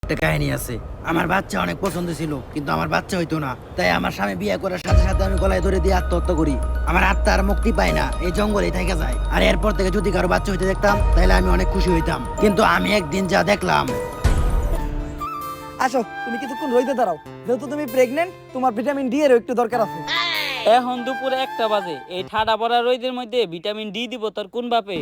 একটা কাহিনী আছে। আমার বাচ্চা অনেক পছন্দ ছিল, কিন্তু আমার বাচ্চা হইতো না। তাই আমার স্বামী বিয়ে করার সাথে সাথে আমি গলায় ধরে দিয়ে আত্মহত্যা করি। আমার আত্মা আর মুক্তি পায় না, এই জঙ্গলেই থেকে যায়। আর এরপর থেকে যদি কারো বাচ্চা হইতে দেখতাম তাহলে আমি অনেক খুশি হইতাম। কিন্তু আমি একদিন যা দেখলাম। আসো, তুমি কিছুক্ষণ রইতে দাঁড়াও। যেহেতু তুমি প্রেগনেন্ট, তোমার ভিটামিন ডি এর একটু দরকার আছে। এখন দুপুরে 1টা বাজে, এই ঠাডা পড়া রোদের মধ্যে ভিটামিন ডি দিব তোর কোন বাপে?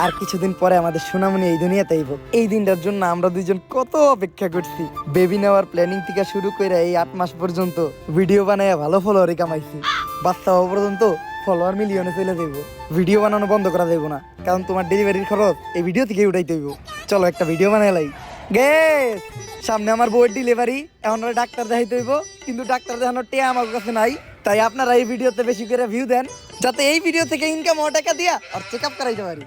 আর কিছুদিন পরে আমাদের সোনামণি এই দুনিয়াতে আইব। এই দিনটার জন্য আমরা দুইজন কত অপেক্ষা করছি। বেবি নেওয়ার প্ল্যানিং থেকে শুরু করে এই 8 মাস পর্যন্ত ভিডিও বানায় ভালো ফলোয়ারই কামাইছি। বাচ্চা হওয়া পর্যন্ত ফলোয়ার মিলিয়নে চলে যাইব। ভিডিও বানানো বন্ধ করা যাইব না, কারণ তোমার ডেলিভারির খরচ এই ভিডিও থেকে উঠাইতে হইব। চলো একটা ভিডিও বানাই লাই। গেস, সামনে আমার বউয়ের ডেলিভারি, এখন ওরা ডাক্তার দেখাইতে হইব, কিন্তু ডাক্তার দেখানোর টিয়া আমার কাছে নাই। তাই আপনারা এই ভিডিওতে বেশি করে ভিউ দেন, যাতে এই ভিডিও থেকে ইনকাম হওয়া টাকা দিয়া আর চেক আপ করাইতে পারি।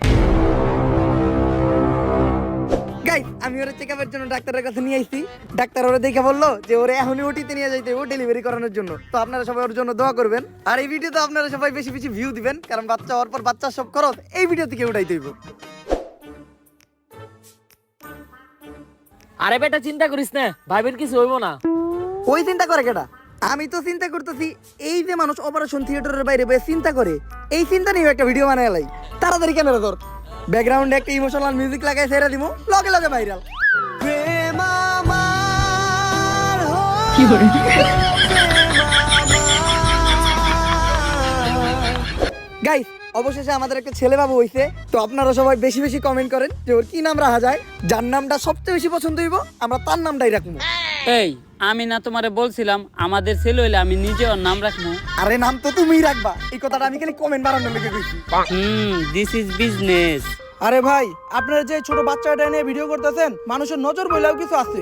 গাইস, আমি ওরে চেক আপের জন্য ডাক্তারের কাছে নিয়ে আইছি। ডাক্তার ওরে দেখে বললো যে ওরে এখনই ওটিতে নিয়ে যাইতে হবে ডেলিভারি করানোর জন্য। তো আপনারা সবাই ওর জন্য দোয়া করবেন। আর এই ভিডিওতে আপনারা সবাই বেশি বেশি ভিউ দিবেন, কারণ বাচ্চা হওয়ার পর বাচ্চার সব খরচ এই ভিডিও থেকে উঠাইতে হইব। আরে বেটা, চিন্তা করিস না, ভাইবের কিছু হইব না। ওই চিন্তা করে কেটা? আমি তো চিন্তা করতেছি, এই যে মানুষ অপারেশন থিয়েটারের বাইরে বসে চিন্তা করে, এই চিন্তা নিয়ে একটা ভিডিও বানায় লাই। তাড়াতাড়ি ক্যামেরা ধর, ব্যাকগ্রাউন্ডে একটা ইমোশনাল মিউজিক লাগাই ছেড়ে দিমু, লগে লগে ভাইরাল। গাইস, অবশেষে আমাদের একটা ছেলে বাবু হইছে। তো আপনারা সবাই বেশি বেশি কমেন্ট করেন যে ওর কি নাম রাখা যায়। যার নামটা সবচেয়ে বেশি পছন্দ হইব আমরা তার নামটাই রাখবো। এই আমি না তোমারে বলছিলাম আমাদের ছেলে হইলে আমি নিজে ওর নাম রাখবো? আরে নাম তো তুমিই রাখবা, এই কথাটা আমি খালি কমেন্ট বানানোর লেগে কইছি। This is business. আরে ভাই, আপনারা যে ছোট বাচ্চাটা নিয়ে ভিডিও করতেছেন, মানুষের নজর বইলেও কিছু আছে।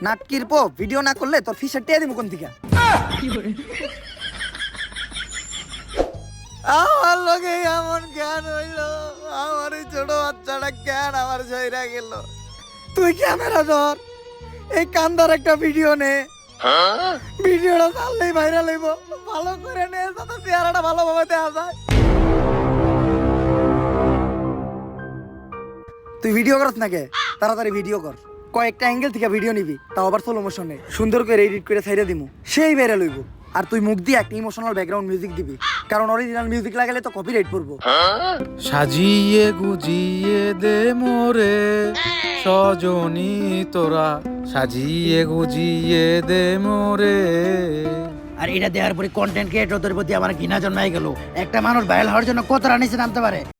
নাটকির পো ভিডিও না করলে তোর ফিসের টিয়া দিমু কোন থেকে? আমার লগে এমন জ্ঞান হইলো, আমার এই ছোট বাচ্চাটা জ্ঞান আমার জয়রা গেল। তুই ক্যামেরা ধর, এই কান্দার একটা ভিডিও নে। ভিডিওটা চাললেই ভাইরাল হইব। ভালো করে নে, যাতে চেহারাটা ভালোভাবে দেখা যায়। তুই ভিডিও করছ নাকি? তাড়াতাড়ি ভিডিও কর। কয়েকটা অ্যাঙ্গেল থেকে ভিডিও নিবি, তাও আবার স্লো মোশনে, সুন্দর করে এডিট করে ছাইড়া দিমু, সেই ভাইরাল হইব। আর তুই মুখ দিয়ে একটা ইমোশনাল ব্যাকগ্রাউন্ড মিউজিক দিবি, কারণ অরিজিনাল মিউজিক লাগালে তো কপিরাইট পড়বো। সাজিয়ে গুজিয়ে দে মোরে সজনী তোরা, সাজিয়ে গুজিয়ে দে মোরে। আর এটা দেওয়ার পরে কন্টেন্ট ক্রিয়েটরদের প্রতি আমার ঘৃণা জন্মাই গেল। একটা মানুষ ভাইরাল হওয়ার জন্য কতটা নিচে নামতে পারে।